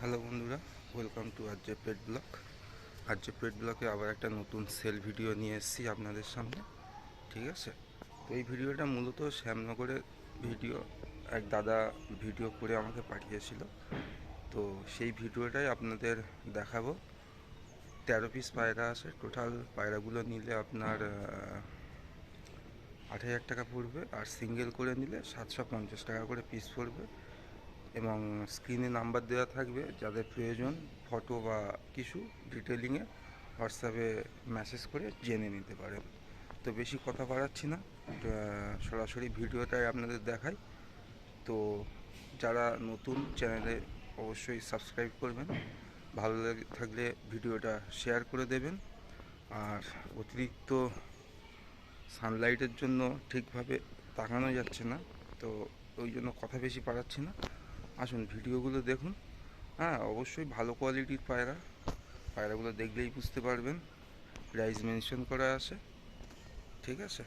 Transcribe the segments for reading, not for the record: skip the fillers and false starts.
Hello বন্ধুরা, welcome to RJ pet blog. RJ pet ব্লগে আবার একটা নতুন সেল ভিডিও নিয়ে এসেছি আপনাদের সামনে। ঠিক আছে, তো এই ভিডিওটা মূলত শ্যামনগরের ভিডিও। এক দাদা ভিডিও করে আমাকে পাঠিয়েছিল, তো সেই ভিডিওটাই আপনাদের দেখাবো। 13 পিস পায়রা আছে টোটাল। পায়রাগুলো নিলে আপনার 8,000 টাকা পড়বে, আর সিঙ্গেল করে নিলে 750 টাকা করে পিস পড়বে। এবং স্ক্রিনে নাম্বার দেওয়া থাকবে, যাদের প্রয়োজন ফটো বা কিছু ডিটেলিংয়ে হোয়াটসঅ্যাপে মেসেজ করে জেনে নিতে পারেন। তো বেশি কথা বাড়াচ্ছি না, সরাসরি ভিডিওটাই আপনাদের দেখাই। তো যারা নতুন চ্যানেলে অবশ্যই সাবস্ক্রাইব করবেন, ভালো থাকলে ভিডিওটা শেয়ার করে দেবেন। আর অতিরিক্ত সানলাইটের জন্য ঠিকভাবে তাকানো যাচ্ছে না, তো ওই জন্য কথা বেশি বাড়াচ্ছি না। আসুন ভিডিওগুলো দেখুন। হ্যাঁ, অবশ্যই ভালো কোয়ালিটির পায়রা। পায়রাগুলো দেখলেই বুঝতে পারবেন, প্রাইস মেনশন করা আছে। ঠিক আছে,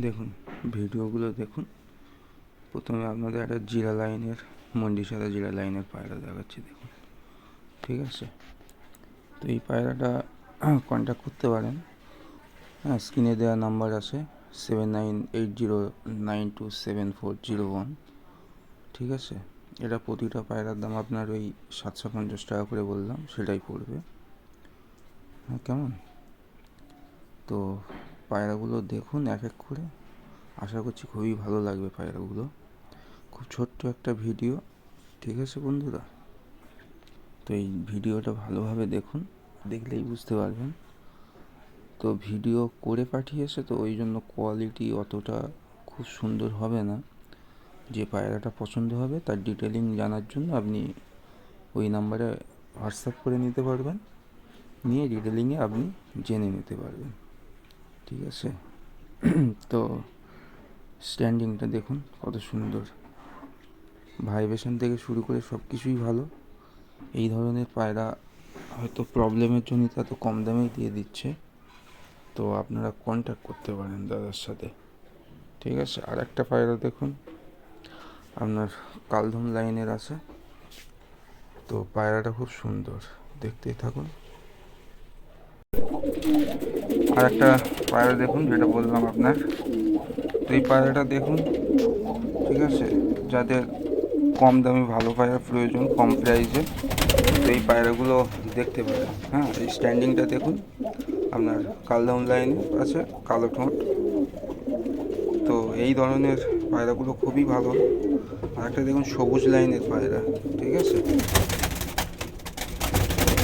দেখুন ভিডিওগুলো দেখুন। প্রথমে আপনাদের একটা জিরা লাইনের, মন্ডিসারা জিরা লাইনের পায়রা দেখাচ্ছি, দেখুন। ঠিক আছে, তো এই পায়রাটা কন্ট্যাক্ট করতে পারেন। হ্যাঁ, স্ক্রিনে দেওয়া নাম্বার আছে 7980927401। ঠিক আছে, এটা প্রতিটা পায়রার দাম আপনার ওই 750 টাকা করে বললাম, সেটাই পড়বে। হ্যাঁ, কেমন? তো পায়রাগুলো দেখুন এক এক করে, আশা করছি খুবই ভালো লাগবে পায়রাগুলো। খুব ছোট্ট একটা ভিডিও। ঠিক আছে বন্ধুরা, তো এই ভিডিওটা ভালোভাবে দেখুন, দেখলেই বুঝতে পারবেন। তো ভিডিও করে পাঠিয়েছে, তো ওই জন্য কোয়ালিটি অতটা খুব সুন্দর হবে না। যে পায়রাটা পছন্দ হবে তার ডিটেলিং জানার জন্য আপনি ওই নাম্বারে হোয়াটসঅ্যাপ করে নিতে পারবেন, নিয়ে ডিটেলিংয়ে আপনি জেনে নিতে পারবেন। ঠিক আছে, তো স্ট্যান্ডিংটা দেখুন কত সুন্দর, ভাইব্রেশন থেকে শুরু করে সব কিছুই ভালো। এই ধরনের পায়রা হয়তো প্রবলেমের জন্য এত কম দামেই দিয়ে দিচ্ছে, তো আপনারা কন্ট্যাক্ট করতে পারেন দাদার সাথে। ঠিক আছে, আর একটা পায়রা দেখুন, আপনার কালধুম লাইনের আছে। তো পায়রাটা খুব সুন্দর, দেখতেই থাকুন। আর একটা পায়রা দেখুন, যেটা বললাম আপনার। তো এই পায়রাটা দেখুন। ঠিক আছে, যাদের কম দামি ভালো পায়রা প্রয়োজন, কম প্রাইসে, তো এই পায়রাগুলো দেখতে পারেন। হ্যাঁ, এই স্ট্যান্ডিংটা দেখুন, আপনার কালদাম লাইনে আছে, কালো ঠোঁট। তো এই ধরনের পায়রাগুলো খুবই ভালো। আর একটা দেখুন সবুজ লাইনের পায়রা। ঠিক আছে,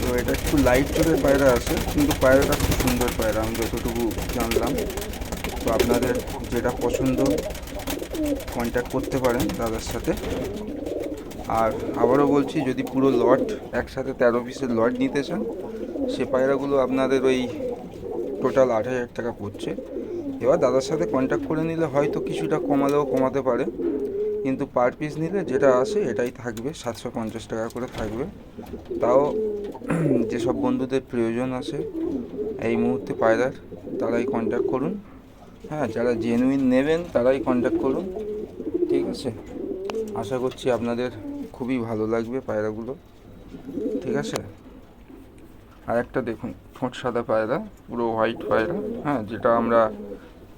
তো এটা একটু লাইট চোখের পায়রা আছে, কিন্তু পায়রাটা খুব সুন্দর পায়রা, আমি যতটুকু জানলাম। তো আপনাদের যেটা পছন্দ কন্ট্যাক্ট করতে পারেন দাদার সাথে। আর আবারও বলছি, যদি পুরো লট একসাথে 13 পিসের লট নিতে চান, সে পায়রাগুলো আপনাদের ওই টোটাল 8,000 টাকা পড়ছে। এবার দাদার সাথে কন্ট্যাক্ট করে নিলে হয়তো কিছুটা কমালেও কমাতে পারে, কিন্তু পার পিস নিলে যেটা আসে এটাই থাকবে, 750 টাকা করে থাকবে। তাও যেসব বন্ধুদের প্রয়োজন আছে এই মুহূর্তে পায়রার, তারাই কন্ট্যাক্ট করুন। হ্যাঁ, যারা জেনুইন নেবেন তারাই কন্ট্যাক্ট করুন। ঠিক আছে, আশা করছি আপনাদের খুবই ভালো লাগবে পায়রাগুলো। ঠিক আছে, আর একটা দেখুন ঠোঁট সাদা পায়রা, পুরো হোয়াইট পায়রা। হ্যাঁ, যেটা আমরা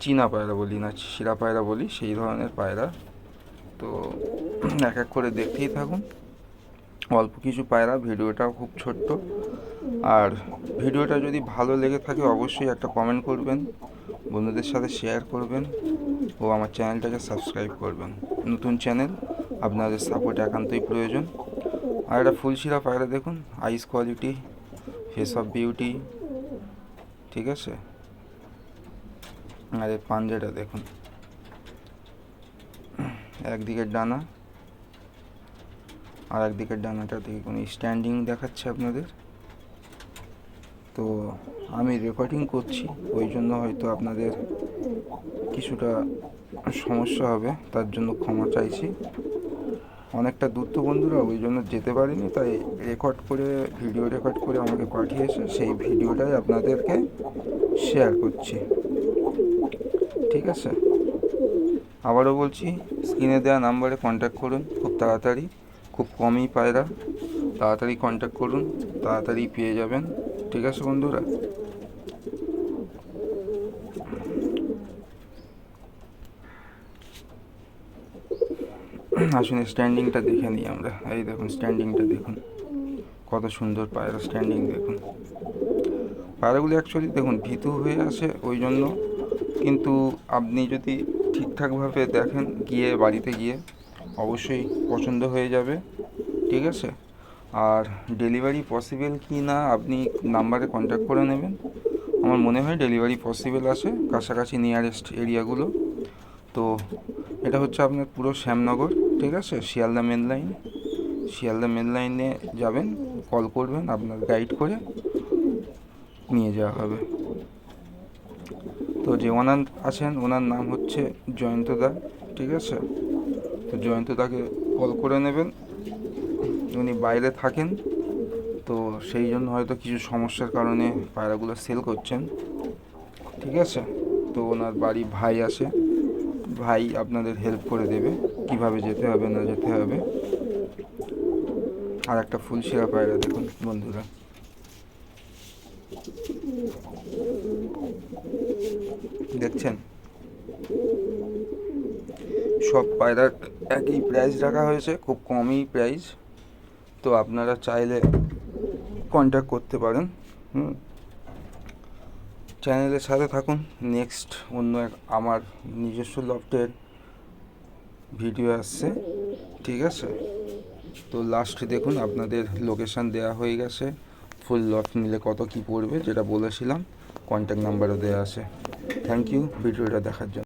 চীনা পায়রা বলি না, শিরা পায়রা বলি, সেই ধরনের পায়রা। তো এক এক করে দেখতেই থাকুন। অল্প কিছু পায়রা, ভিডিওটাও খুব ছোট্ট। আর ভিডিওটা যদি ভালো লেগে থাকে অবশ্যই একটা কমেন্ট করবেন, বন্ধুদের সাথে শেয়ার করবেন, ও আমার চ্যানেলটাকে সাবস্ক্রাইব করবেন। নতুন চ্যানেল, আপনাদের সাপোর্ট একান্তই প্রয়োজন। আর একটা ফুলশিরা পায়রা দেখুন, আইস কোয়ালিটি, ফেস অফ বিউটি। ঠিক আছে, আর এর পাঞ্জাটা দেখুন, একদিকের ডানা আর একদিকের ডানাটা দেখুন, স্ট্যান্ডিং দেখাচ্ছে আপনাদের। তো আমি রেকর্ডিং করছি, ওই জন্য হয়তো আপনাদের কিছুটা সমস্যা হবে, তার জন্য ক্ষমা চাইছি। অনেকটা দূর তো বন্ধুরা, ওই জন্য যেতে পারিনি, তাই ভিডিও রেকর্ড করে আমাকে পাঠিয়েছে, সেই ভিডিওটাই আপনাদেরকে শেয়ার করছি। ঠিক আছে, আবারও বলছি, স্ক্রিনে দেওয়া নাম্বারে কন্ট্যাক্ট করুন খুব তাড়াতাড়ি, খুব কমই পায়রা, তাড়াতাড়ি কন্ট্যাক্ট করুন, তাড়াতাড়ি পেয়ে যাবেন। ঠিক আছে বন্ধুরা, আসুন স্ট্যান্ডিংটা দেখে নিই আমরা। এই দেখুন স্ট্যান্ডিংটা দেখুন, কত সুন্দর পায়রা, স্ট্যান্ডিং দেখুন। পায়রাগুলি অ্যাকচুয়ালি দেখুন ভীতু হয়ে আসে ওই জন্য, কিন্তু আপনি যদি ঠিকঠাকভাবে দেখেন বাড়িতে গিয়ে অবশ্যই পছন্দ হয়ে যাবে। ঠিক আছে, আর ডেলিভারি পসিবল কি না আপনি নাম্বারে কন্ট্যাক্ট করে নেবেন। আমার মনে হয় ডেলিভারি পসিবল আছে কাছাকাছি নিয়ারেস্ট এরিয়াগুলো। তো এটা হচ্ছে আপনার পুরো শ্যামনগর। ঠিক আছে, শিয়ালদা মেন লাইনে যাবেন, কল করবেন, আপনার গাইড করে নিয়ে যাওয়া হবে। তো যে ওনার আছেন, ওনার নাম হচ্ছে জয়ন্তদা। ঠিক আছে, তো জয়ন্তদাকে কল করে নেবেন, উনি বাইরে থাকেন, তো সেই জন্য হয়তো কিছু সমস্যার কারণে পায়রাগুলো সেল করছেন। ঠিক আছে, তো ওনার বাড়ি ভাই আসে, ভাই আপনাদের হেল্প করে দেবে কিভাবে যেতে হবে না যেতে হবে। আর একটা ফুলশিরা পায়রা দেখুন বন্ধুরা, দেখছেন সব পায়রার একই প্রাইস রাখা হয়েছে, খুব কমই প্রাইস। তো আপনারা চাইলে কন্ট্যাক্ট করতে পারেন। চ্যানেলের সাথে থাকুন, নেক্সট অন্য আমার নিজস্ব লফটের ভিডিও আসছে। ঠিক আছে, তো লাস্টে দেখুন আপনাদের লোকেশান দেওয়া হয়ে গেছে, ফুল লফট নিলে কত কি পড়বে যেটা বলেছিলাম, কন্ট্যাক্ট নাম্বারও দেওয়া আছে। থ্যাংক ইউ ভিডিওটা দেখার জন্য।